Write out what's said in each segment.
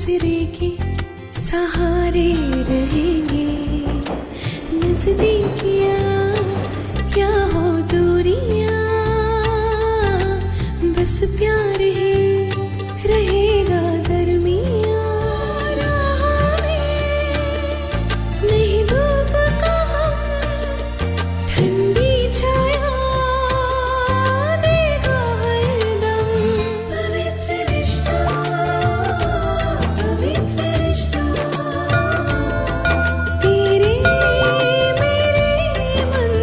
दूसरे के सहारे रहेंगे। नजदीकियां क्या हो दूरियां, बस प्यार ही रहेगा दरमियां। राह में नहीं धूप का हम, ठंडी छाया देगा हरदम। पवित्र रिश्ता, पवित्र रिश्ता, तेरे मेरे मन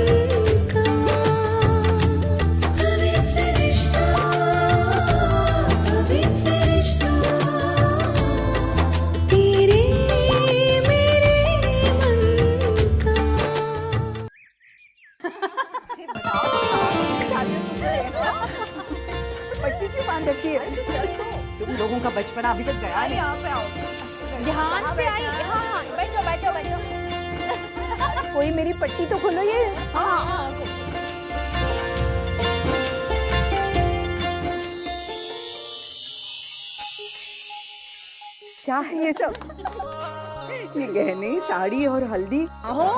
का। पवित्र रिश्ता, पवित्र रिश्ता, तेरे मेरे मन का। पट्टी क्यों बांध रखी है? तुम लोगों का बचपना अभी तक गया नहीं। यहाँ पे आओ, ध्यान से आई। हाँ, बैठो बैठो बैठो। कोई मेरी पट्टी तो खोलो ये। हाँ, क्या है ये सब? ये गहने, साड़ी और हल्दी। आहो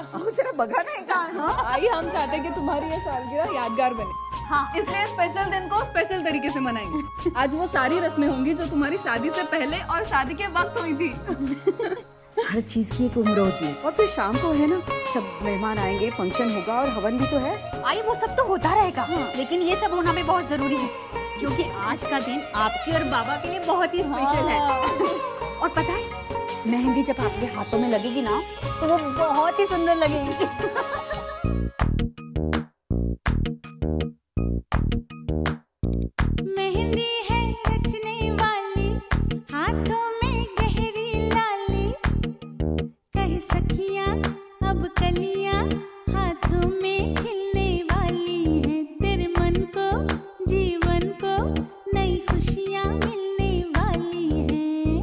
आहो जरा बगाना है कहाँ? हाँ आई, हम चाहते हैं कि तुम्हारी ये सालगिरह यादगार बने। हाँ, इसलिए स्पेशल दिन को स्पेशल तरीके से मनाएंगे। आज वो सारी रस्में होंगी जो तुम्हारी शादी से पहले और शादी के वक्त हुई थी। हर चीज की एक उम्र होती है। और फिर शाम को है ना, सब मेहमान आएंगे, फंक्शन होगा और हवन भी तो है। आई वो सब तो होता रहेगा, लेकिन ये सब होना भी बहुत जरूरी है, क्योंकि आज का दिन आपके और बाबा के लिए बहुत ही स्पेशल है। और पता है, मेहंदी जब आपके हाथों में लगेगी ना, तो वो बहुत ही सुंदर लगेगी। मेहंदी है रचने वाली, हाथों में गहरी लाली, कह सखियां अब कलियां हाथों में खिलने वाली है। तेरे मन को जीवन को नई खुशियां मिलने वाली हैं।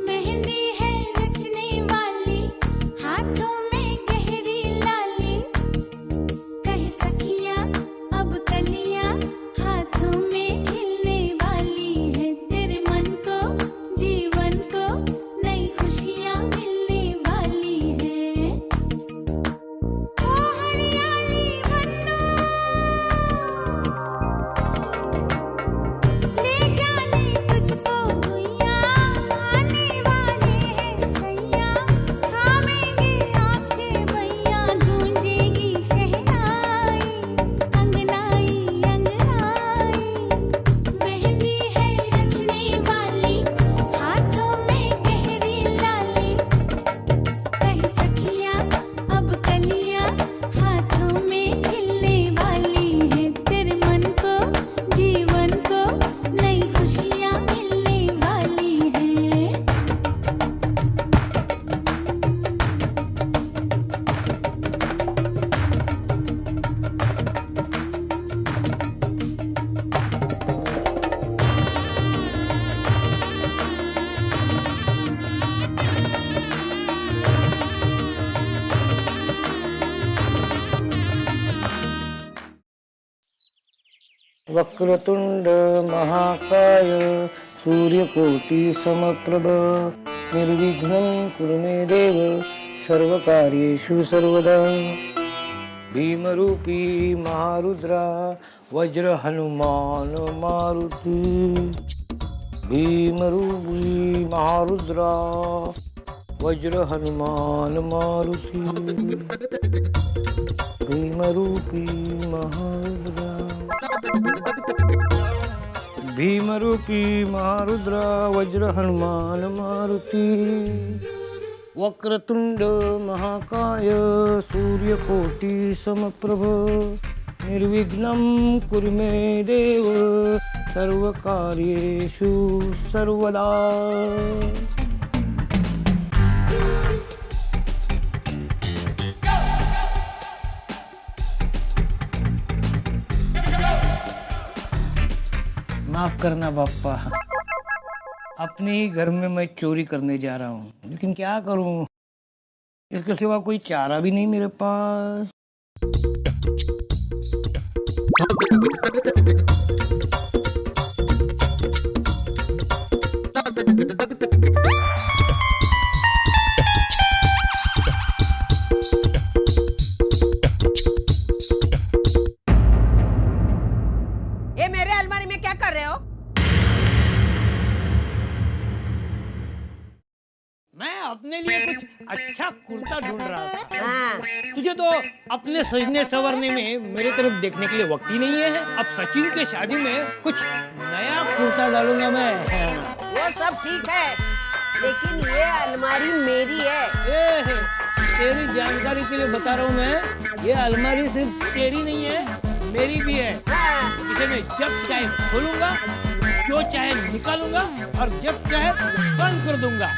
मेहंदी है रचने वाली, हाथों में गहरी लाली, कह सखियां अब कलियां हाथों में खिलने वाली है। तेरे मन को जीवन को नई खुशियां मिलने वाली है। ओ हरियाली बन्नो, ले जाने तुझको भुइयां, आने वाले हैं सैयां, थामेंगे आपके भैया, गूंजेगी शहनाई, अंगनाई अंगनाई। मेहंदी है रचने वाली, हाथों में गहरी लाली, कह सखियां अब कलियां हाथों में खिलने वाली है। तेरे मन को जीवन को नई खुशियां मिलने वाली है। वक्रतुंड महाकाय सूर्यकोटि समप्रभ निर्विघ्नं कुरु मे देव सर्वकार्येषु सर्वदा। भीमरूपी महारुद्रा वज्र हनुमान मारुति, भीमरूपी महारुद्रा वज्र हनुमान मारुति, भीमरूपी महारुद्रा, भीमरूपी महारुद्रा वज्र हनुमान मारुति। वक्रतुंड महाकाय सूर्यकोटि समप्रभ निर्विघ्नं कुरु मे देव सर्वकार्येषु सर्वदा। माफ करना बापा, अपने ही घर में मैं चोरी करने जा रहा हूँ, लेकिन क्या करूँ, इसके सिवा कोई चारा भी नहीं मेरे पास। ये मेरे अलमारी में क्या कर रहे हो? मैं अपने लिए कुछ अच्छा कुर्ता ढूंढ रहा था। हाँ। तुझे तो अपने सजने संवरने में मेरे तरफ देखने के लिए वक्त ही नहीं है। अब सचिन के शादी में कुछ नया कुर्ता डालूंगा मैं। वो सब ठीक है, लेकिन ये अलमारी मेरी है। तेरी जानकारी के लिए बता रहा हूँ मैं, ये अलमारी सिर्फ तेरी नहीं है, मेरी भी है। हाँ। इसे मैं जब चाहे खोलूंगा, जो चाहे निकालूंगा और जब चाहे बंद कर दूंगा।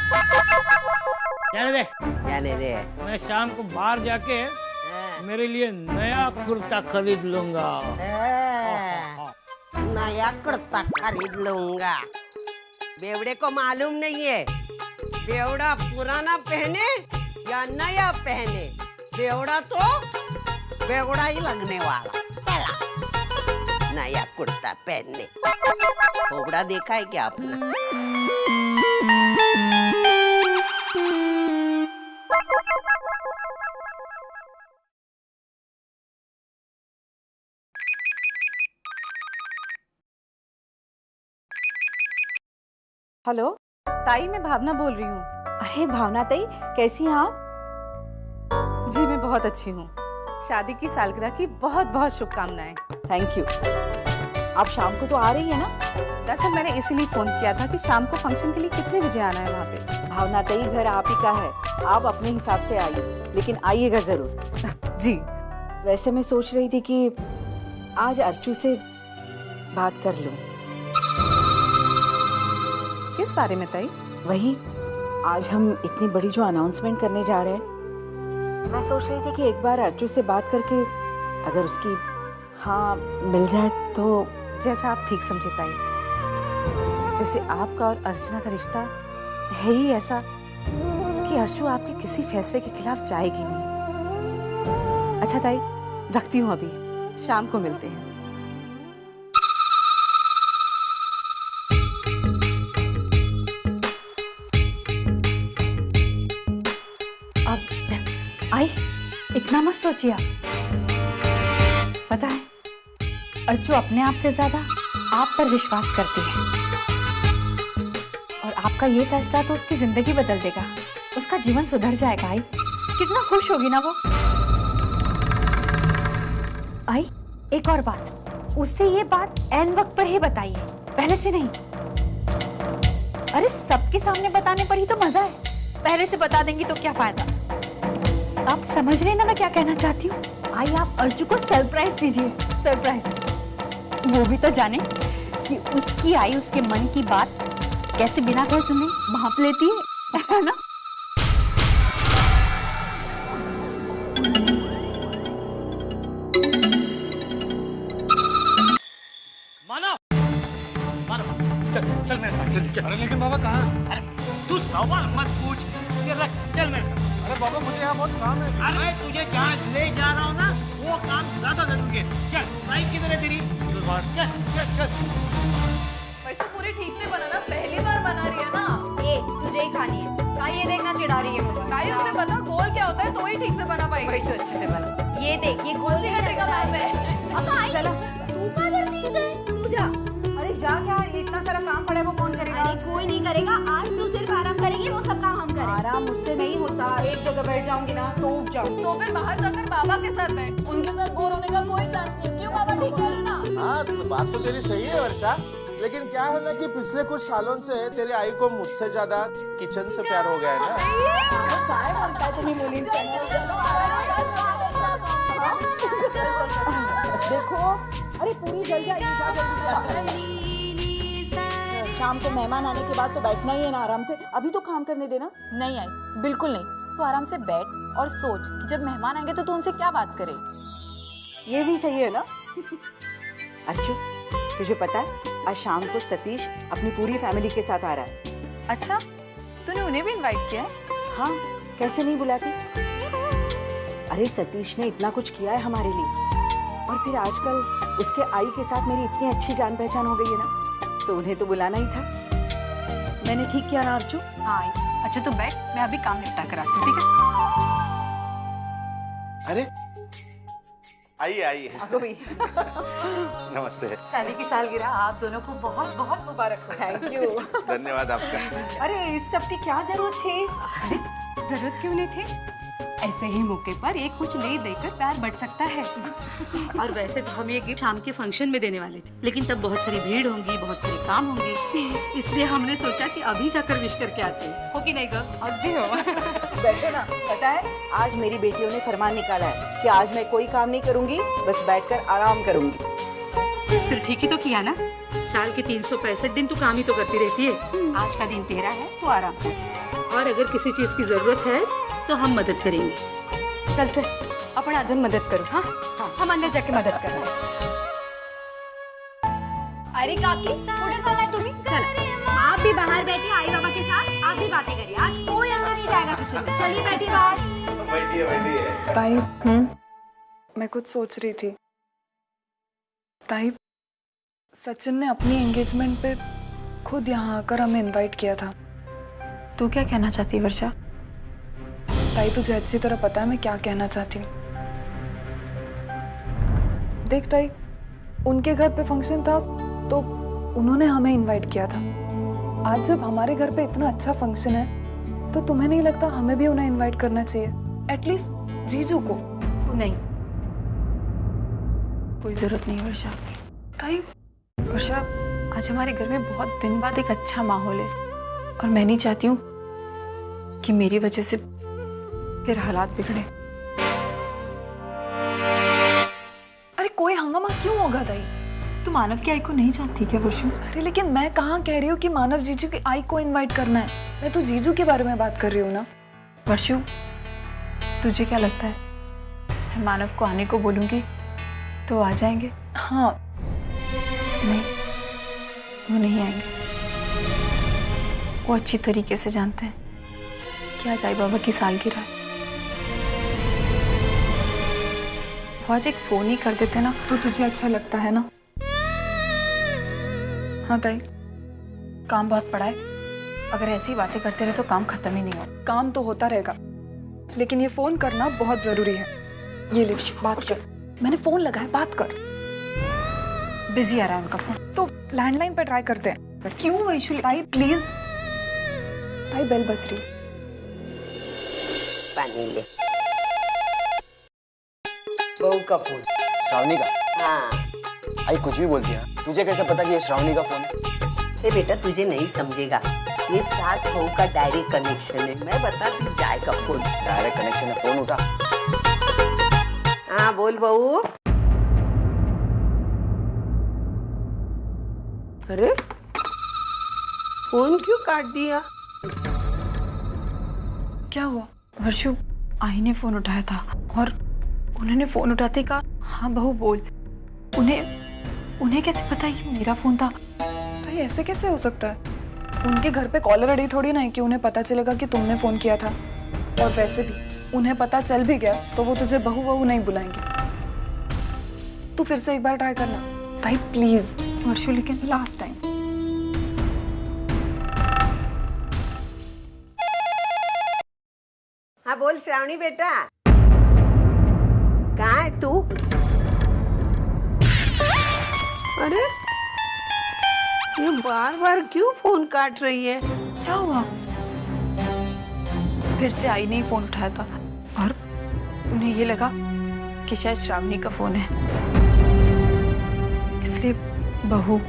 जाने दे। मैं शाम को बाहर जाके हाँ। मेरे लिए नया कुर्ता खरीद लूंगा। नया कुर्ता खरीद लूंगा। बेवड़े को मालूम नहीं है बेवड़ा पुराना पहने या नया पहने, बेवड़ा तो बेवड़ा ही लगने वाला। पहला नया कुर्ता पहनने। बेवड़ा देखा है क्या आपने? हेलो ताई, मैं भावना बोल रही हूँ। अरे भावना ताई, कैसी हैं आप? जी मैं बहुत अच्छी हूँ। शादी की सालगिरह की बहुत बहुत शुभकामनाएं। Thank you. आप शाम को तो आ रही है ना? दरअसल मैंने इसीलिए फोन किया था कि शाम को फंक्शन के लिए कितने बजे आना है वहाँ पे। भावना ताई, घर आप ही का है, आप अपने हिसाब से आइए, लेकिन आइएगा जरूर। जी। वैसे मैं सोच रही थी कि आज अर्चू से बात कर लूं। किस बारे में ताई? वही, आज हम इतनी बड़ी जो अनाउंसमेंट करने जा रहे हैं, मैं सोच रही थी कि एक बार अर्चू से बात करके अगर उसकी हाँ मिल जाए तो। जैसा आप ठीक समझे ताई। वैसे आपका और अर्चना का रिश्ता है ही ऐसा कि अर्चू आपके किसी फैसले के खिलाफ जाएगी नहीं। अच्छा ताई, रखती हूँ, अभी शाम को मिलते हैं। आई, इतना मत सोचिए आप। पता है, अर्चू अपने आप से ज्यादा आप पर विश्वास करती है, और आपका ये फैसला तो उसकी जिंदगी बदल देगा, उसका जीवन सुधर जाएगा। आई, कितना खुश होगी ना वो। आई, एक और बात, उससे ये बात ऐन वक्त पर ही बताइए, पहले से नहीं। अरे सबके सामने बताने पर ही तो मजा है, पहले से बता देंगी तो क्या फायदा। आप समझ रहे हैं ना मैं क्या कहना चाहती हूँ। आई, आप अर्जू को सरप्राइज दीजिए, सरप्राइज। वो भी तो जाने कि उसकी आई उसके मन की बात कैसे बिना कहे सुने भांप लेती है ना। मानो, चल मेरे साथ, चल। अरे लेकिन बाबा कहाँ? अरे तू सवाल मत पूछ, ये रख, चल मेरे साथ। अरे बाबा, मुझे यहाँ बहुत काम है। अरे तुझे जहाँ ले जा रहा हूँ ना, वो काम ज्यादा जरूरी है। चल, बाइक किधर है तेरी? चल चल चल। वैसे पूरी ठीक से बनाना, पहली बार बना रही है ना। ये तुझे ही खानी है। काई, ये देखना चिढ़ा रही है मुझे। काई, उसे पता गोल क्या होता है, तो ही ठीक से बना पाएगी। वैसे अच्छे से बना। ये देख, ये कौन सी कंट्री का मैप है? चला, तू कहाँ करती है? तू जा। अरे जा, क्या इतना सारा काम पड़ा है, वो कौन करेगा? अरे कोई नहीं करेगा, आज तू सिर्फ आराम करेगी, वो सब काम हम करेंगे। आराम मुझसे नहीं होता, एक जगह बैठ जाऊंगी ना तो उठ जाऊंगी। तो फिर बाहर जाकर बाबा के साथ बैठ, उनके साथ बोर होने का कोई चांस नहीं। क्यों बाबा, ठीक कह रहे ना? हाँ, तो बात तो तेरी सही है वर्षा, लेकिन क्या है ना कि पिछले कुछ सालों से तेरी आई को मुझसे ज्यादा किचन से प्यार हो गया है ना। देखो, अरे पूरी जल जाएगी। शाम को मेहमान आने के बाद तो बैठना ही है ना आराम से, अभी तो काम करने देना। नहीं आई, बिल्कुल नहीं। तू आराम से बैठ और सोच कि जब मेहमान आएंगे तो तू उनसे क्या बात करे। ये भी सही है ना। अर्चू, तुझे पता है आज शाम को सतीश अपनी पूरी फैमिली के साथ आ रहा है। अच्छा, तूने उन्हें भी इनवाइट किया है? हाँ, कैसे नहीं बुलाती। अरे सतीश ने इतना कुछ किया है हमारे लिए, और फिर आजकल उसके आई के साथ मेरी इतनी अच्छी जान पहचान हो गई है ना, तो उन्हें तो बुलाना ही था। मैंने ठीक किया ना अर्चू? हाँ आई, अच्छा तू बैठ, मैं अभी काम निपटा कर आती हूँ, ठीक है? अरे आइए आइए। नमस्ते। शादी की सालगिरह आप दोनों को बहुत बहुत मुबारक हो। Thank you. धन्यवाद आपका। अरे इस सब की क्या जरूरत थी? जरूरत क्यों नहीं थी? ऐसे ही मौके पर एक कुछ ले देकर प्यार बढ़ सकता है। और वैसे तो हम ये गिफ्ट शाम के फंक्शन में देने वाले थे, लेकिन तब बहुत सारी भीड़ होंगी, बहुत सारे काम होंगे, इसलिए हमने सोचा कि अभी जाकर विश करके आते हैं। हो कि नहीं गा? अभी हो। बैठो ना। पता है आज मेरी बेटियों ने फरमान निकाला है कि आज मैं कोई काम नहीं करूंगी, बस बैठकर आराम करूंगी। फिर ठीक ही तो किया ना। साल के 365 दिन तू काम ही तो करती रहती है। आज का दिन तेरा है तो आराम कर। और अगर किसी चीज की जरूरत है तो हम मदद करेंगे। चल चल अपन आज मदद करो। हाँ हाँ, हम अंदर जाके मदद कर रहे हैं। अरे काकी कुठे चाललाय तुम्ही? चला आप भी बाहर बैठे आई बाबा के साथ, आप भी बातें करिए। आज कोई अंदर नहीं जाएगा किचन में। चलिए बैठिए बाहर। बैठिए। ताई मैं कुछ सोच रही थी। ताई सचिन ने अपनी एंगेजमेंट पे खुद यहाँ आकर हमें इनवाइट किया था। तू क्या कहना चाहती है वर्षा? ताई तुझे अच्छी तरह पता है मैं क्या कहना चाहती हूँ। देख ताई, उनके घर पे फंक्शन था तो उन्होंने हमें इनवाइट किया था। आज जब हमारे घर पे इतना अच्छा फंक्शन है तो तुम्हें नहीं लगता हमें भी उन्हें इनवाइट करना चाहिए? एटलीस्ट जीजू को। नहीं, कोई जरूरत नहीं वर्षा। ताई वर्षा, आज हमारे घर में बहुत दिन बाद एक अच्छा माहौल है और मैं नहीं चाहती हूँ कि मेरी वजह से फिर हालात बिगड़े। अरे कोई हंगामा क्यों होगा ताई? तू मानव की आई को नहीं जानती क्या वर्षु? अरे लेकिन मैं कहाँ कह रही हूँ कि मानव जीजू की आई को इनवाइट करना है। मैं तो जीजू के बारे में बात कर रही हूँ ना। वर्षु, तुझे क्या लगता है मैं मानव को आने को बोलूंगी तो आ जाएंगे? हाँ। नहीं, वो नहीं आएंगे। वो अच्छी तरीके से जानते हैं कि आज आई बाबा की सालगिरह है। वो आज एक फोन ही कर देते ना तो तुझे अच्छा लगता है ना? हाँ ताई। काम बहुत पड़ा है, अगर ऐसी बातें करते रहे तो काम खत्म ही नहीं होगा। काम तो होता रहेगा लेकिन ये फोन करना बहुत जरूरी है। ये ले बात कर। मैंने फोन लगाया, बात कर। बिजी आ रहा है उनका फोन। तो लैंडलाइन पे ट्राई करते हैं। क्यों वैशु? ताई प्लीज। ताई बेल बज रही। पानी ले। बहू का फोन। श्रावणी का? हाँ। आई कुछ भी बोलती है, तुझे कैसे पता कि ये श्रावणी का फोन है? बेटा तुझे नहीं समझेगा, ये सास बहू का डायरेक्ट कनेक्शन है। मैं बता तू जाएगा फोन। डायरेक्ट कनेक्शन है, फोन उठा। हाँ बोल बहू। अरे फोन क्यों काट दिया? क्या हुआ? वर्षु, आई ने फोन उठाया था और उन्होंने फोन उठाते कहा हाँ बहू बोल। उन्हें कैसे पता ये मेरा फोन था? भाई ऐसे कैसे हो सकता है? उनके घर पे कॉलर आईडी थोड़ी ना है कि उन्हें पता चलेगा कि तुमने फोन किया था। और वैसे भी उन्हें पता चल भी गया तो वो तुझे बहू बहू नहीं बुलाएंगे। तू फिर से एक बार ट्राई करना भाई प्लीज। वर्षु लेकिन लास्ट टाइम। हाँ बोल श्रावणी बेटा, कहाँ है तू? अरे ये बार बार क्यों फोन काट रही है? क्या हुआ? फिर से आई ने ही फोन उठाया था और उन्हें ये लगा कि शायद श्रावणी का फोन है, इसलिए बहू।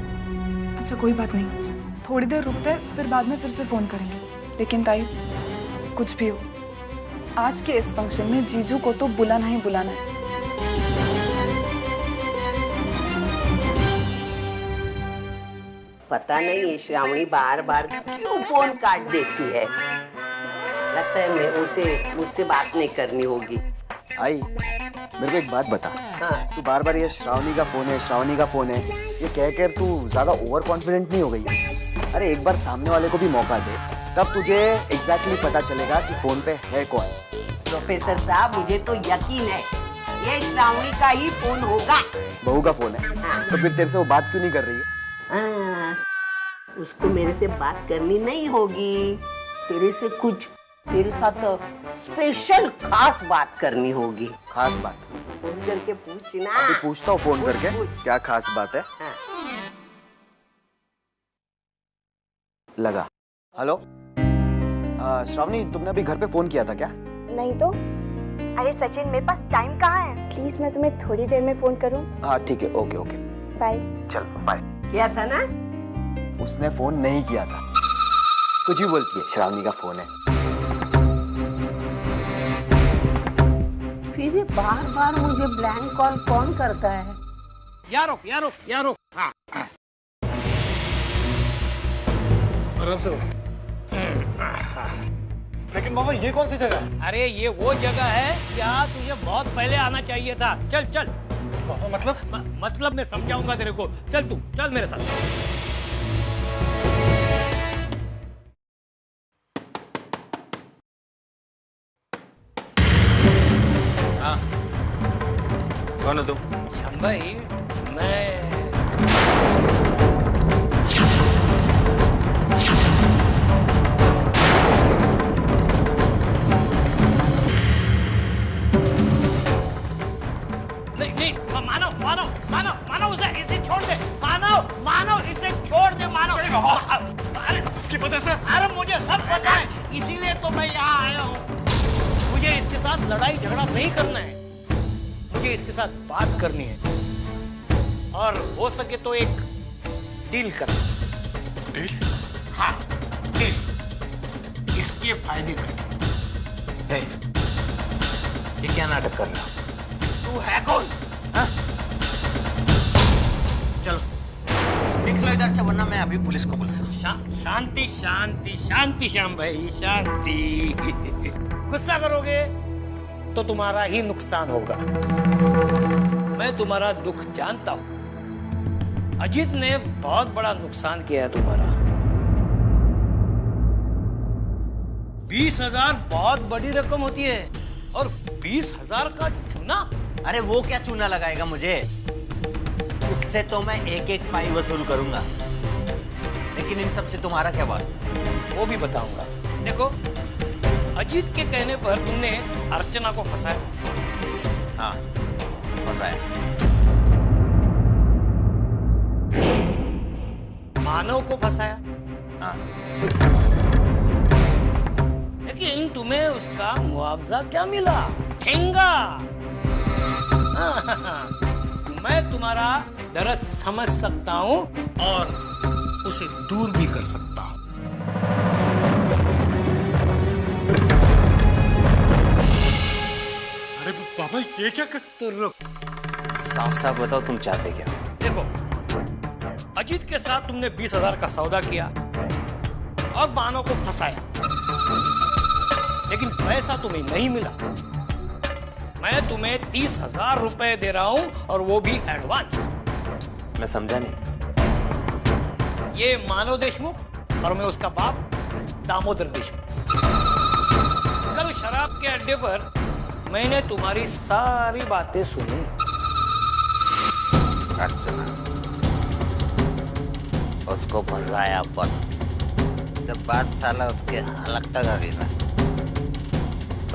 अच्छा कोई बात नहीं, थोड़ी देर रुकते हैं फिर बाद में फिर से फोन करेंगे। लेकिन ताई कुछ भी हो, आज के इस फंक्शन में जीजू को तो बुलाना ही बुलाना है। पता नहीं ये श्रावणी बार बार क्यों फोन काट देती है। लगता है मैं मुझसे बात नहीं करनी होगी। आई मेरे को एक बात बता। हाँ। तू बार बार ये श्रावणी का फोन है, श्रावणी का फोन है, ये कह कर तू ज्यादा ओवर कॉन्फिडेंट नहीं हो गई है? अरे एक बार सामने वाले को भी मौका दे, तब तुझे एग्जैक्टली पता चलेगा कि फोन पे है कौन। प्रोफेसर साहब मुझे तो यकीन है ये श्रावणी का ही फोन होगा। बहू का फोन है? हाँ। तो फिर तेरे से वो बात क्यों नहीं कर रही है? उसको मेरे से बात करनी नहीं होगी, तेरे से कुछ तेरे साथ स्पेशल खास बात करनी होगी। खास बात? फोन करके पूछना। अभी पूछता हूँ फोन करके, क्या खास बात है। हाँ। लगा। हेलो श्रावणी, तुमने अभी घर पे फोन किया था क्या? नहीं तो। अरे सचिन, मेरे पास टाइम कहाँ है? प्लीज मैं तुम्हें थोड़ी देर में फोन करूँ? हाँ ठीक है, ओके ओके, बाय। चलो बाय। किया था ना? उसने फोन नहीं किया था, कुछ भी बोलती है, श्रावणी का फोन है। फिर ये बार बार मुझे ब्लैंक कॉल कौन करता है? यारो यारो यारो। हाँ आराम से। लेकिन मामा ये कौन सी जगह है? अरे ये वो जगह है क्या, तुझे बहुत पहले आना चाहिए था। चल चल। मतलब मैं समझाऊंगा तेरे को। चल तू चल मेरे साथ। हाँ कौन हो तुम? श्याम भाई, मैं नहीं, मानव मानव मानव मानव उसे इसे छोड़ दे। मानव मानव इसे छोड़ दे। मानव अरे उसकी वजह से? अरे मुझे सब पता है, इसीलिए तो मैं यहाँ आया हूँ। मुझे इसके साथ लड़ाई झगड़ा नहीं करना है, मुझे इसके साथ बात करनी है और हो सके तो एक डील करना। डील? हाँ डील, इसके फायदे करना। ये क्या नाटक कर रहा है? तू है कौन? हाँ? चलो निकलो इधर से, वरना मैं अभी पुलिस को बुलाऊंगा। शांति शांति शांति श्याम भाई, शांति। गुस्सा करोगे तो तुम्हारा ही नुकसान होगा। मैं तुम्हारा दुख जानता हूं। अजीत ने बहुत बड़ा नुकसान किया है तुम्हारा। 20,000 बहुत बड़ी रकम होती है और 20,000 का चूना। अरे वो क्या चूना लगाएगा मुझे, उससे तो मैं एक एक पाई वसूल करूंगा। लेकिन इन सब से तुम्हारा क्या वास्ता? वो भी बताऊंगा। देखो, अजीत के कहने पर तुमने अर्चना को फंसाया। हाँ फंसाया। मानव को फंसाया। हाँ। लेकिन तुम्हें उसका मुआवजा क्या मिला? ठेंगा। मैं तुम्हारा दर्द समझ सकता हूं और उसे दूर भी कर सकता हूं। अरे बाबा ये क्या कर... तो रुक, साफ साफ बताओ तुम चाहते क्या? देखो, अजीत के साथ तुमने 20,000 का सौदा किया और मानव को फंसाया, लेकिन पैसा तुम्हें नहीं मिला। मैं तुम्हें 30,000 रुपए दे रहा हूं और वो भी एडवांस। मैं समझा नहीं। ये मानव देशमुख और मैं उसका बाप दामोदर देशमुख। कल शराब के अड्डे पर मैंने तुम्हारी सारी बातें सुनी। अर्चना, उसको फंसाया पर जब बात साला उसके हलक तक आ गई ना,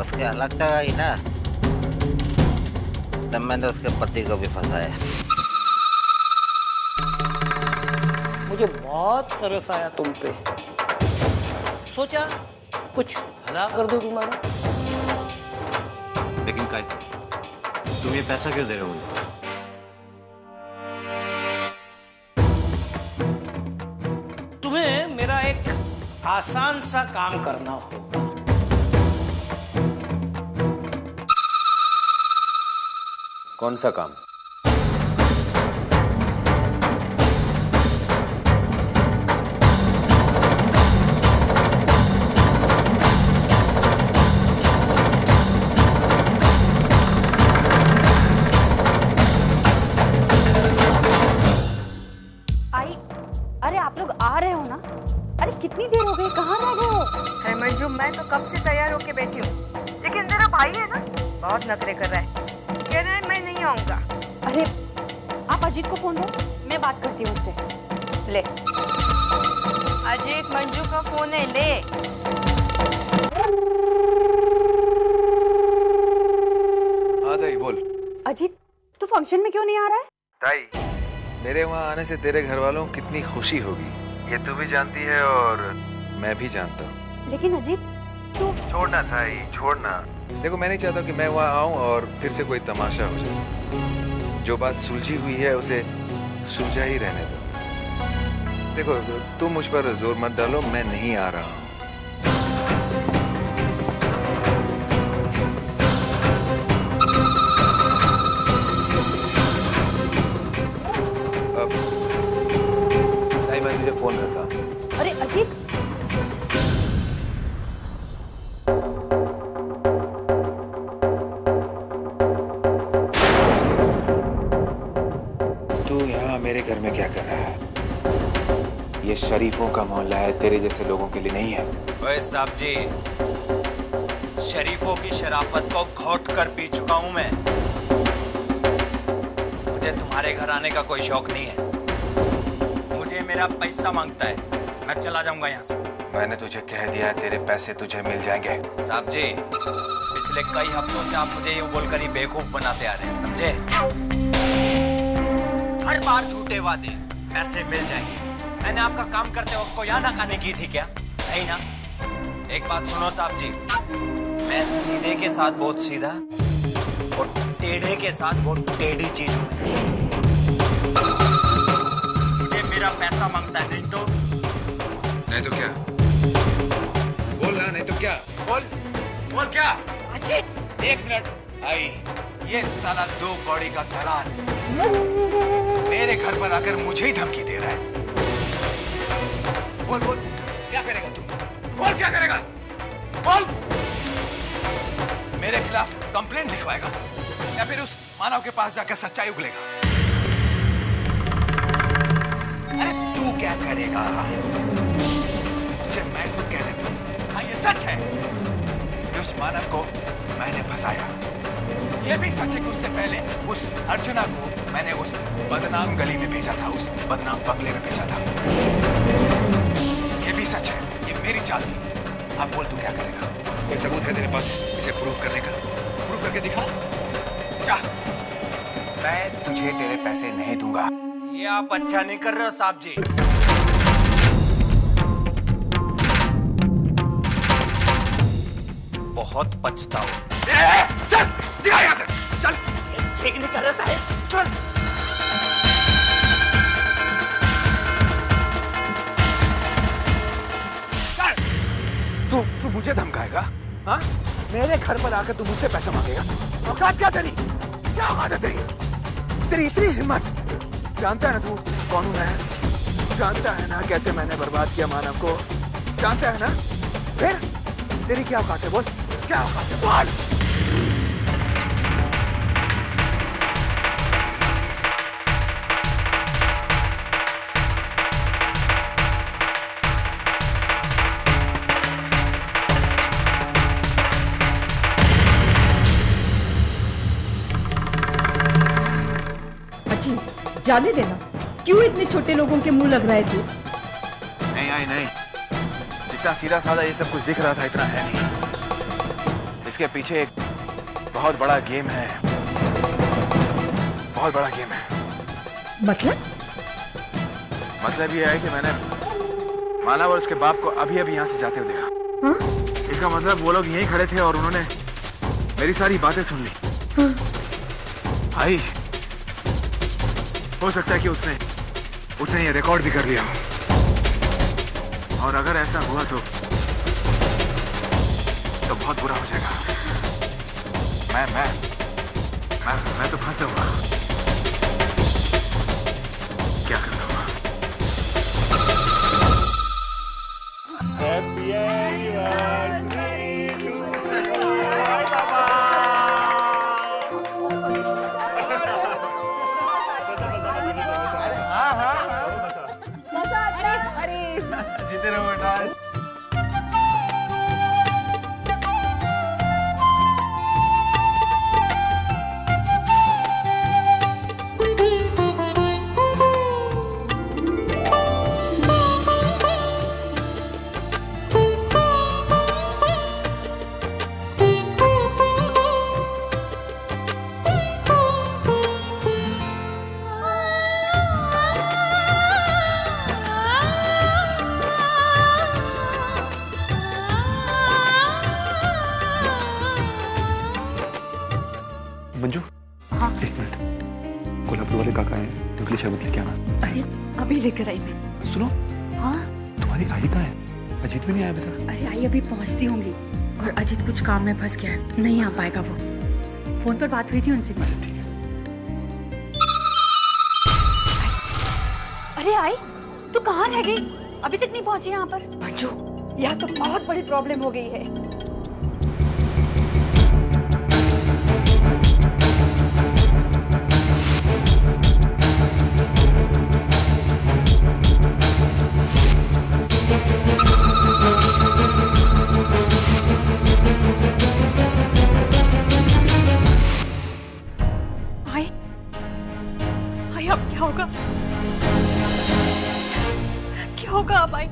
उसके हलक तक आई ना, तब मैंने उसके पति को भी फंसाया। मुझे बहुत तरस आया तुम पे, सोचा कुछ भला कर दो तुम्हारा। लेकिन काय, तुम ये पैसा क्यों दे रहे हो मुझे? तुम्हें मेरा एक आसान सा काम करना होगा। कौन सा काम? आई, अरे आप लोग आ रहे हो ना? अरे कितनी देर हो गई, कहाँ रह गए हो? है मंजू, मैं तो कब से तैयार होके बैठी हूँ, लेकिन तेरा भाई है ना, बहुत नखरे कर रहा है, कह रहा है मैं नहीं आऊंगा। अरे आप अजीत को फोन दो, मैं बात करती हूँ उससे। ले, अजीत मंजू का फोन है, ले। हाँ दाई बोल। अजीत, तू फंक्शन में क्यों नहीं आ रहा है? ताई, मेरे वहाँ आने से तेरे घर वालों को कितनी खुशी होगी ये तू भी जानती है और मैं भी जानता हूँ। लेकिन अजीत तू छोड़ना ताई, छोड़ना। देखो मैं नहीं चाहता कि मैं वहाँ आऊँ और फिर से कोई तमाशा हो जाए। जो बात सुलझी हुई है उसे सुलझा ही रहने दो। देखो तुम मुझ पर जोर मत डालो, मैं नहीं आ रहा हूँ। अब नहीं, मैं तुझे फोन करता हूँ। अरे अजीत, तू यहाँ मेरे घर में क्या कर रहा है? ये शरीफों का मोहल्ला है, तेरे जैसे लोगों के लिए नहीं है। ओए साहब जी, शरीफों की शराफत को घोट कर पी चुका हूं मैं। मुझे तुम्हारे घर आने का कोई शौक नहीं है। मुझे मेरा पैसा मांगता है, मैं चला जाऊंगा यहाँ से। मैंने तुझे कह दिया है, तेरे पैसे तुझे मिल जाएंगे। साहब जी, पिछले कई हफ्तों से आप मुझे यूं बोलकर ही बेवकूफ बनाते आ रहे हैं, समझे? हर बार झूठे वादे, पैसे मिल जाएंगे। मैंने आपका काम करते वक्त कोई आनाकानी की थी क्या? नहीं ना। एक बात सुनो साहब जी, मैं सीधे के साथ बहुत सीधा और टेढ़े के साथ बहुत टेढ़ी चीज हूँ। मुझे मेरा पैसा मांगता है, नहीं नहीं तो क्या? बोल ना, नहीं तो क्या? बोल क्या? अजीत, एक मिनट। आई, ये साला 2 कौड़ी का दलाल मेरे घर पर आकर मुझे ही धमकी दे रहा है। बोल क्या करेगा तू? बोल क्या करेगा? बोल। मेरे खिलाफ कंप्लेंट लिखवाएगा या फिर उस मानव के पास जाकर सच्चाई उगलेगा? अरे तू क्या करेगा? तुझे मैं खुद कह देता हूं, हाँ ये सच है कि उस मानव को मैंने फंसाया। ये भी सच है कि उससे पहले उस अर्चना को मैंने उस बदनाम गली में भेजा था, उस बदनाम बंगले में भेजा था। ये भी सच है, ये मेरी चाल थी। अब बोल तू क्या करेगा? कोई सबूत है तेरे पास इसे प्रूफ करने का? प्रूफ करके दिखा। जा, मैं तुझे तेरे पैसे नहीं दूंगा। ये आप अच्छा नहीं कर रहे हो साहब जी। बहुत पछताओ। चल दिखा यहाँ से, चल। ठीक नहीं कर रहे साहब, चल। तू मुझे धमकाएगा? हाँ? मेरे घर पर आकर तू मुझसे पैसा मांगेगा? औकात क्या तेरी? क्या औकात है तेरी? तेरी इतनी हिम्मत? जानता है ना तू कौन हूं मैं? जानता है ना कैसे मैंने बर्बाद किया मानव को? जानता है ना? फिर तेरी क्या औकात है? बोल क्या औकात है? बोल। जाने देना, क्यों इतने छोटे लोगों के मुंह लग रहा है तू? नहीं, जितना सीधा साधा ये सब कुछ दिख रहा था इतना है नहीं। इसके पीछे एक बहुत बड़ा गेम है, बहुत बड़ा गेम है। मतलब ये है कि मैंने मानव और उसके बाप को अभी यहाँ से जाते हुए देखा। हाँ? इसका मतलब वो लोग यहीं खड़े थे और उन्होंने मेरी सारी बातें सुन ली। हाँ? भाई हो सकता है कि उसने ये रिकॉर्ड भी कर लिया और अगर ऐसा हुआ तो बहुत बुरा हो जाएगा। मैं तो फंस जाऊंगा। क्या करना होगा? हैप्पी एनिवर्सरी टू जीते रहो बेटा। लेकर आई मैं। सुनो, हाँ तुम्हारी आई कहाँ है? अजीत भी नहीं आया अभी तक। अरे आई अभी पहुंचती होंगी और अजीत कुछ काम में फंस गया है, नहीं आ पाएगा वो। फोन पर बात हुई थी उनसे। अच्छा ठीक है। अरे आई, तू कहाँ रह गई? अभी तक नहीं पहुंची यहाँ पर। मंजू, यहाँ तो बहुत बड़ी प्रॉब्लम हो गई है। आई अब क्या होगा? क्या होगा अब आई?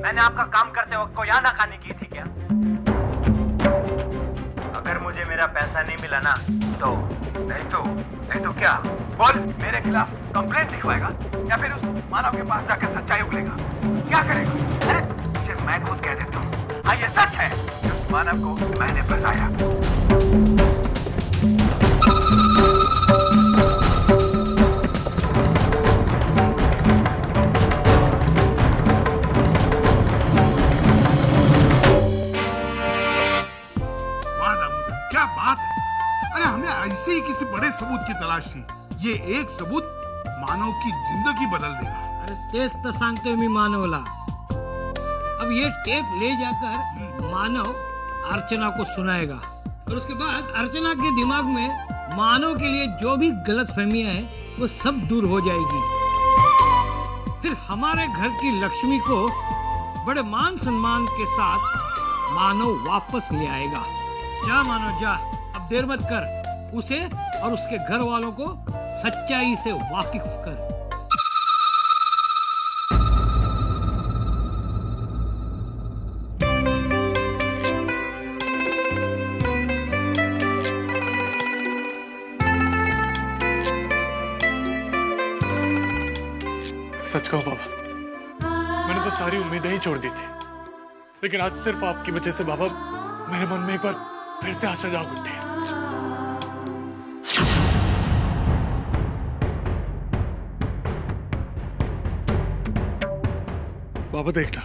मैंने आपका काम करते वक्त कोई आनाकानी की थी क्या? अगर मुझे मेरा पैसा नहीं मिला ना तो नहीं तो क्या? बोल, मेरे खिलाफ कंप्लेंट लिखवाएगा या फिर उस मानव के पास जाकर सच्चाई उगलेगा? क्या करेगा? अरे तुझे मैं खुद कह देता हूँ, हाँ ये सच है कि उस मानव को मैंने फंसाया। क्या बात है? अरे हमें ऐसे ही किसी बड़े सबूत की तलाश थी। ये एक सबूत मानव की जिंदगी बदल देगा। अरे तेज तो सांगते मी मानवला। अब ये टेप ले जाकर मानव अर्चना को सुनाएगा और उसके बाद अर्चना के दिमाग में मानव के लिए जो भी गलतफहमियां हैं वो सब दूर हो जाएगी। फिर हमारे घर की लक्ष्मी को बड़े मान सम्मान के साथ मानव वापस ले आएगा। जा मानव जा, अब देर मत कर, उसे और उसके घर वालों को सच्चाई से वाकिफ कर। सच कहो बाबा, मैंने तो सारी उम्मीदें ही छोड़ दी थी, लेकिन आज सिर्फ आपकी वजह से बाबा मेरे मन में एक बार फिर से आशा जाग उठती है। बाबा देखना,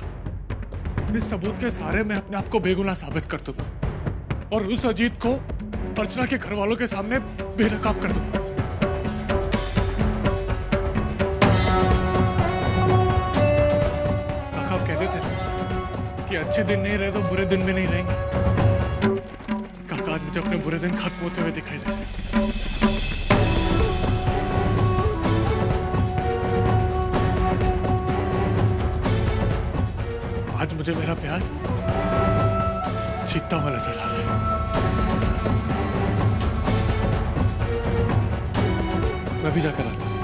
इस सबूत के सहारे मैं अपने आप को बेगुनाह साबित कर दूंगा और उस अजीत को अर्चना के घर वालों के सामने बेनकाब कर दूंगा। काका आप कहते थे कि अच्छे दिन नहीं रहे तो बुरे दिन में नहीं रहेंगे। काका आज मुझे अपने बुरे दिन खत्म होते हुए दिखाई दे रहे हैं। आज मुझे मेरा प्यार जीतता हुआ नजर आ रहा है। मैं भी जाकर आता हूं।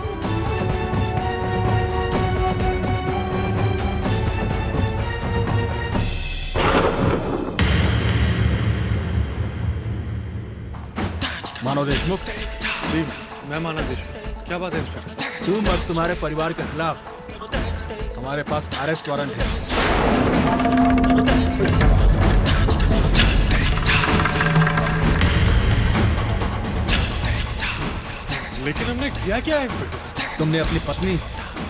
मानव देशमुख। जी, मैं मानव देशमुख। क्या बात है इंस्पेक्टर? तुम और तुम्हारे परिवार के खिलाफ हमारे पास अरेस्ट वारंट है। लेकिन हमने किया क्या है इंस्पेक्टर? तुमने अपनी पत्नी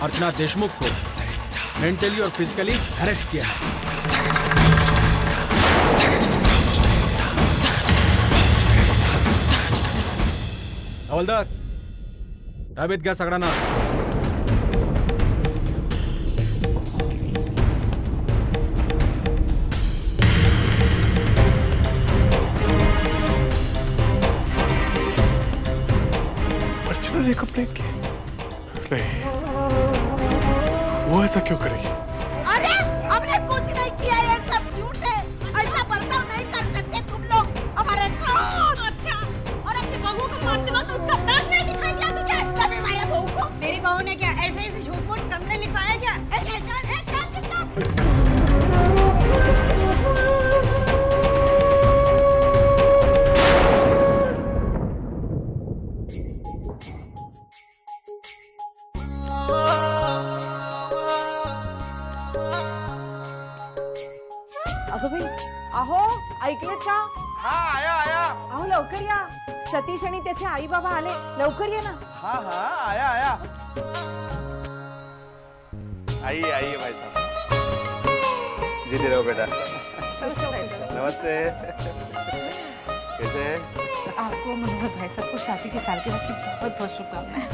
अर्चना देशमुख को मेंटली और फिजिकली अरेस्ट किया है। हवलदार, ताबीत गया सगड़ाना। अर्चना ने कपड़े किए? नहीं, वो ऐसा क्यों करेगी? अरे हमने कुछ नहीं किया, ये सब झूठ है। ऐसा बर्ताव नहीं कर सकते तुम लोग हमारे साथ। अच्छा, और अपनी बहू को मारते वक्त उसका दर्द नहीं दिखाई दिया तुझे? कभी मेरे बहू को, मेरी बहू ने क्या ऐसे झूठ मूठ कमरे लिखवाया क्या? अगं बाई, अहो ऐकलेत का? हा, आया अहो लवकर या, सतीश आणि त्याचे आई बाबा आले, लवकर ये ना. हा आया आइए आइए भाई साहब, जीते रहो बेटा। नमस्ते। कैसे हैं? आपको मनोहर भाई साहब को शादी की सालगिरह की बहुत बहुत शुभकामनाएं।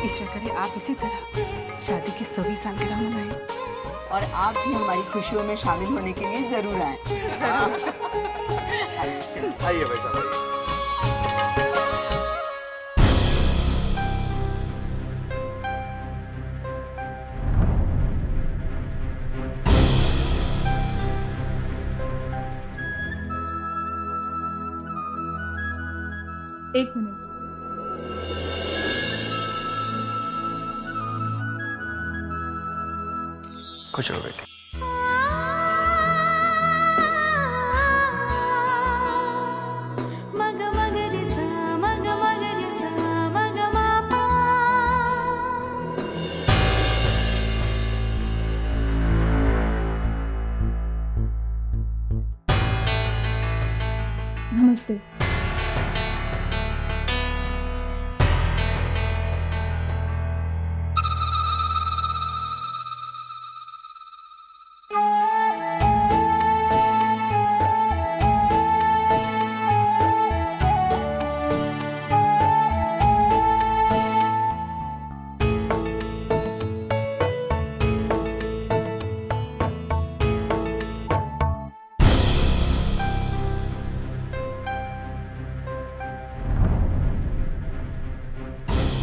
ईश्वर करे आप इसी तरह शादी की सभी सालगिरह मनाएं और आप भी हमारी खुशियों में शामिल होने के लिए जरूर आए। आइए भाई साहब। एक मिनट। खुश रहो बेटी। मग मग रे सा मग मग रे सा मग मा पा। नमस्ते।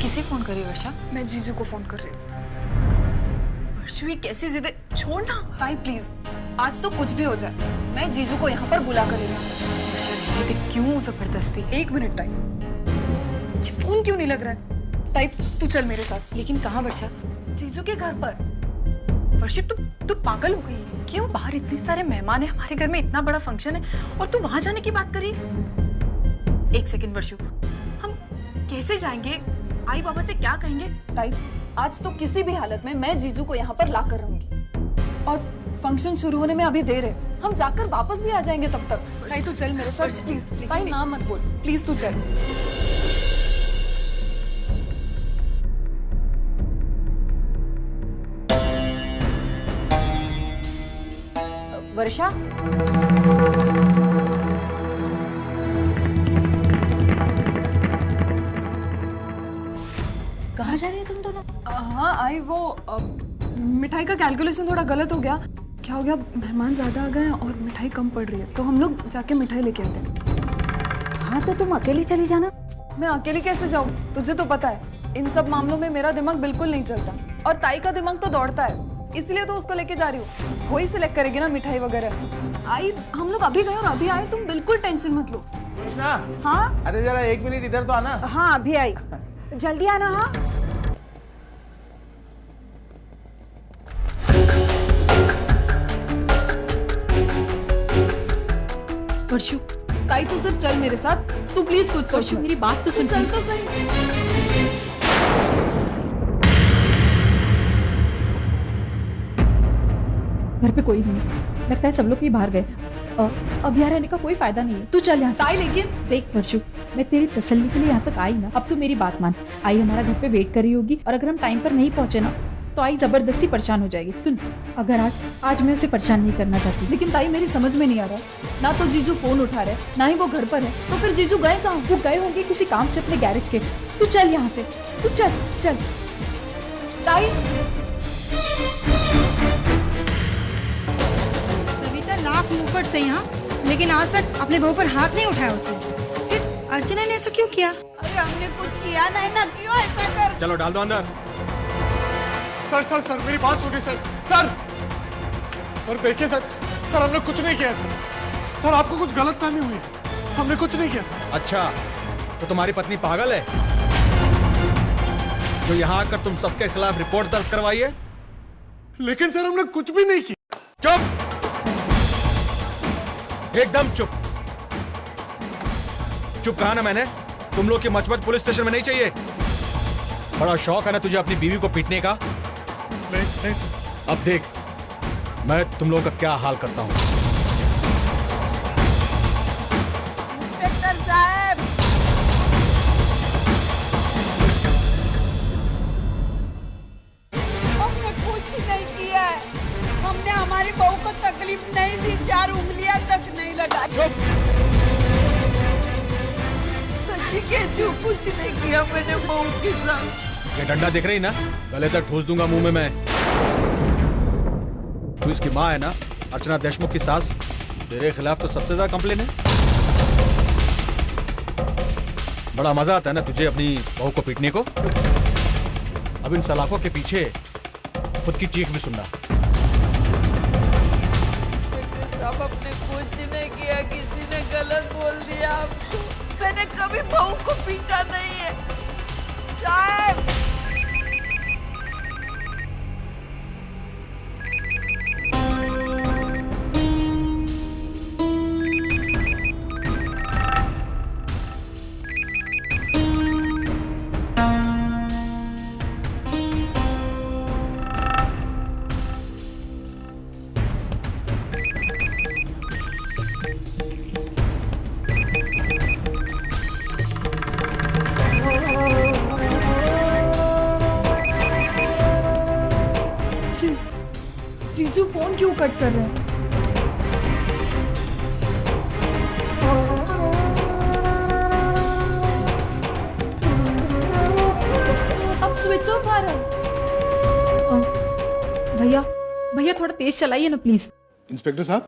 किसे फोन करी वर्षा? मैं जीजू को फोन कर रही हूँ। वर्षु ये कैसी जिद है? छोड़ ना। ताई प्लीज, आज तो कुछ भी हो जाए, मैं जीजू को यहाँ पर बुला कर लेना। क्यों जबरदस्ती? एक मिनट ताई, ये फोन क्यों नहीं लग रहा है? ताई तू चल मेरे साथ। लेकिन कहाँ वर्षा? जीजू के घर पर। वर्षा तू पागल हो गई है? क्यों? बाहर इतने सारे मेहमान है, हमारे घर में इतना बड़ा फंक्शन है और तू वहां जाने की बात करी? एक सेकंड वर्षु, हम कैसे जाएंगे? आई बाबा से क्या कहेंगे? ताई आज तो किसी भी हालत में मैं जीजू को यहाँ पर ला कर रहूंगी और फंक्शन शुरू होने में अभी देर है, हम जाकर वापस भी आ जाएंगे तब तक। ताई तू चल मेरे साथ प्लीज। ताई ना मत बोल प्लीज, तू चल। वर्षा, कहाँ जा रही है तुम दोनों? हाँ आई, वो मिठाई का कैलकुलेशन थोड़ा गलत हो गया। क्या हो गया, मेहमान ज्यादा आ गए हैं और मिठाई कम पड़ रही है, तो हम लोग जाके मिठाई लेके आते हैं। हाँ तो तुम अकेली चली जाना। मैं अकेली कैसे जाऊँ? तुझे तो पता है इन सब मामलों में मेरा दिमाग बिल्कुल नहीं चलता और ताई का दिमाग तो दौड़ता है, इसलिए तो उसको लेके जा रही हूँ। वही सिलेक्ट करेगी ना मिठाई वगैरह। आई हम लोग अभी गए और अभी आए, तुम बिल्कुल टेंशन मत लो। हाँ अरे जरा एक मिनट इधर तो आना। हाँ अभी आई, जल्दी आना। हाँ वर्षु, ताई तू सिर्फ चल मेरे साथ, तू प्लीज कुछ सोच। मेरी बात तो सुन। चल तो सही। घर पे कोई नहीं, लगता है सब लोग ही बाहर गए। अब यहाँ रहने का कोई फायदा नहीं है, तू चल यहाँ से। ताई लेकिन देख वर्षु, मैं तेरी तसल्ली के लिए यहाँ तक आई ना, अब तू मेरी बात मान। आई हमारा घर पे वेट कर रही होगी और अगर हम टाइम पर नहीं पहुंचे ना तो आई जबरदस्ती परेशान हो जाएगी। सुन, अगर आज मैं उसे परेशान नहीं करना चाहती। लेकिन ताई मेरी समझ में नहीं आ रहा, ना तो जीजू फोन उठा रहे, ना ही वो घर पर है, तो फिर जीजू गए कहाँ? वो गए होंगे किसी काम से अपने गैरेज के। तू चल यहाँ से, तू चल चल। ताई सविता लाख मुफट से यहाँ, लेकिन आज तक अपने बहू पर हाथ नहीं उठाया उसने। फिर अर्चना ने ऐसा क्यों किया? अरे हमने कुछ किया नहीं ना, क्यों ऐसा कर? चलो डाल दो अंदर। सर सर सर मेरी बात सुनिए सर। सर सर देखिए सर, सर हमने कुछ नहीं किया सर। सर आपको कुछ गलतफहमी हुई है, हमने कुछ नहीं किया सर। अच्छा तो तुम्हारी पत्नी पागल है जो यहाँ आकर तुम सबके खिलाफ रिपोर्ट दर्ज करवाई है? लेकिन सर हमने कुछ भी नहीं किया। चुप, एकदम चुप। चुप कहा ना मैंने, तुम लोग की मचमच पुलिस स्टेशन में नहीं चाहिए। बड़ा शौक है ना तुझे अपनी बीवी को पीटने का? नहीं। अब देख मैं तुम लोगों का क्या हाल करता हूं। इंस्पेक्टर साहब, ओह तकलीफ नहीं दी, 4 उंगलियां तक नहीं लगा। सच्ची कहती हूँ, कुछ नहीं किया मैंने बहू के साथ। ये डंडा दिख रही ना, गले तक ठूस दूंगा मुंह में मैं। तू इसकी माँ है ना, अर्चना देशमुख की सास। तेरे खिलाफ तो सबसे ज्यादा कंप्लेन है। बड़ा मजा आता है ना तुझे अपनी बहू को पीटने को। अब इन सलाखों के पीछे खुद की चीख भी सुनना। अब अपने कुछ नहीं किया, किसी ने गलत बोल दिया आपको। मैंने कभी बहू को पीटा नहीं है साहब। जीजू फोन क्यों कट कर रहे हैं? अब स्विच ऑफ आ रहा है। भैया भैया थोड़ा तेज चलाइए ना प्लीज। इंस्पेक्टर साहब,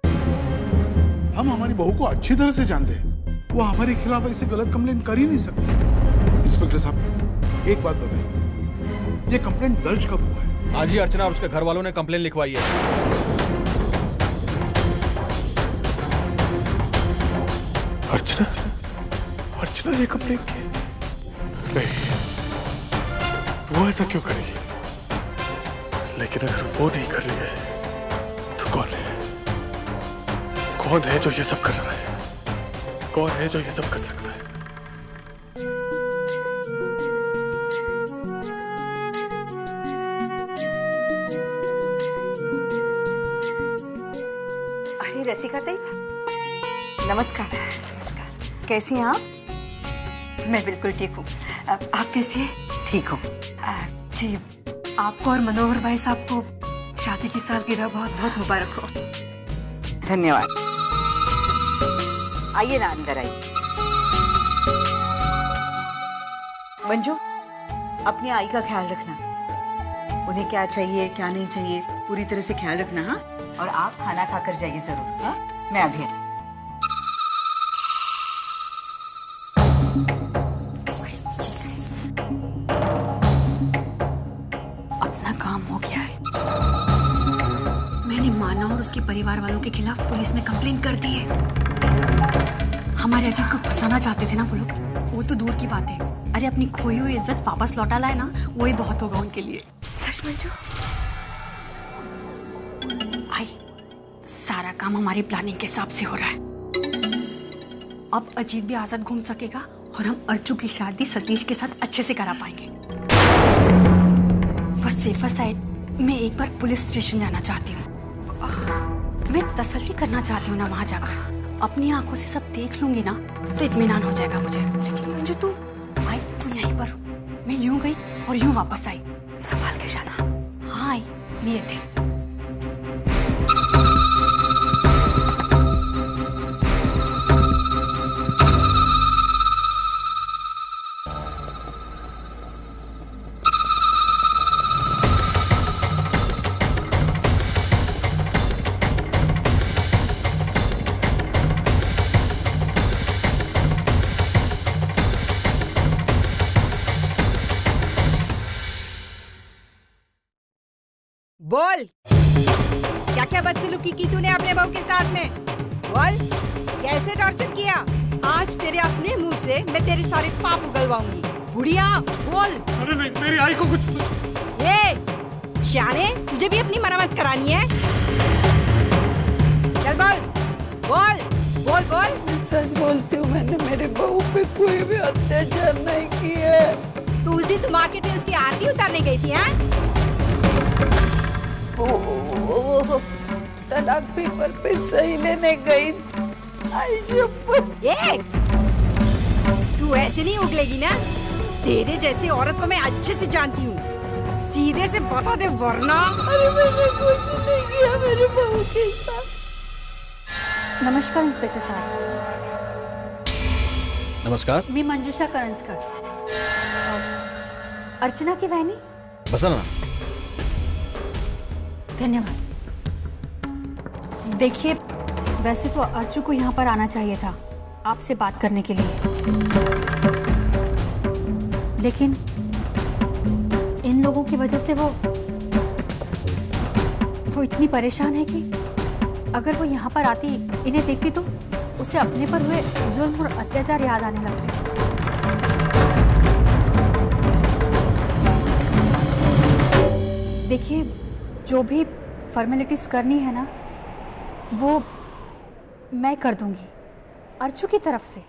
हम हमारी बहू को अच्छी तरह से जानते हैं। वो हमारे खिलाफ ऐसे गलत कंप्लेंट कर ही नहीं सकती। इंस्पेक्टर साहब, एक बात बताइए, ये कंप्लेंट दर्ज कब हुआ है? हाँ जी, अर्चना और उसके घर वालों ने कंप्लेन लिखवाई है। अर्चना अर्चना ने कंप्लेन की? नहीं, वो ऐसा क्यों करेगी? लेकिन अगर वो नहीं कर रही है तो कौन है? कौन है जो ये सब कर रहा है? कौन है जो ये सब कर सकता है? अरे रसिका ताई, नमस्कार। कैसी हैं आप? मैं बिल्कुल ठीक हूँ। आप कैसी हैं? ठीक हूँ। जी, आपको और मनोहर भाई साहब को शादी की सालगिरह बहुत बहुत मुबारक हो। धन्यवाद। आइए ना, अंदर आइए। मंजू, अपनी आई का ख्याल रखना। उन्हें क्या चाहिए क्या नहीं चाहिए पूरी तरह से ख्याल रखना। हाँ, और आप खाना खाकर जाइए जरूर। हाँ, मैं अभी अपना काम हो गया है। मैंने माना और उसके परिवार वालों के खिलाफ पुलिस में कंप्लेन कर दी है। हमारे अजीत को फंसाना चाहते थे ना वो लोग, वो तो दूर की बात है। अरे अपनी खोई हुई इज्जत वापस लौटा लाए ना, वो ही बहुत होगा उनके लिए। सच में जो आई, सारा काम हमारी प्लानिंग के हिसाब से हो रहा है। अब अजीत भी आजाद घूम सकेगा और हम अर्चू की शादी सतीश के साथ अच्छे से करा पाएंगे। बस सेफर साइड मैं एक बार पुलिस स्टेशन जाना चाहती हूँ। मैं तसल्ली करना चाहती हूँ ना वहां जाकर। अपनी आंखों से सब देख लूंगी ना तो इत्मीनान हो जाएगा मुझे। लेकिन मंजू तू आई, तू यहीं पर। मैं यूं गई और यूं वापस आई। संभाल के जाना। हाँ आई, मैं ये थी। बोल, क्या क्या बदसलूकी की तूने अपने बहू के साथ में? बोल, कैसे टॉर्चर किया? आज तेरे अपने मुंह से मैं तेरे सारे पाप उगलवाऊंगी। बुढ़िया बोल। अरे नहीं, मेरी आई को कुछ। ए शाने, तुझे भी अपनी मरम्मत करानी है? चल बोल बोल बोल बोल। सच बोलती हूँ, मैंने मेरे बहू पे कोई भी अत्याचार नहीं किया है। तू उस दिन तुम मार्केट में उसकी आरती उतारने गई थी? हैं? वो तलाक पेपर पे सही लेने गई। तू ऐसे नहीं उगलेगी ना। तेरे जैसी औरत को मैं अच्छे से जानती हूँ। सीधे से बता दे वरना। अरे मैंने कुछ नहीं किया मेरे बहू के साथ। नमस्कार इंस्पेक्टर साहब. नमस्कार. मी मंजुषा करंजकर, अर्चना की बहनी. बसा ना. धन्यवाद. देखिए, वैसे तो अर्चू को यहाँ पर आना चाहिए था आपसे बात करने के लिए, लेकिन इन लोगों की वजह से वो इतनी परेशान है कि अगर वो यहाँ पर आती, इन्हें देखती तो उसे अपने पर हुए जुल्म और अत्याचार याद आने लगते. देखिए, जो भी फॉर्मेलिटीज करनी है ना, वो मैं कर दूंगी अर्चू की तरफ से.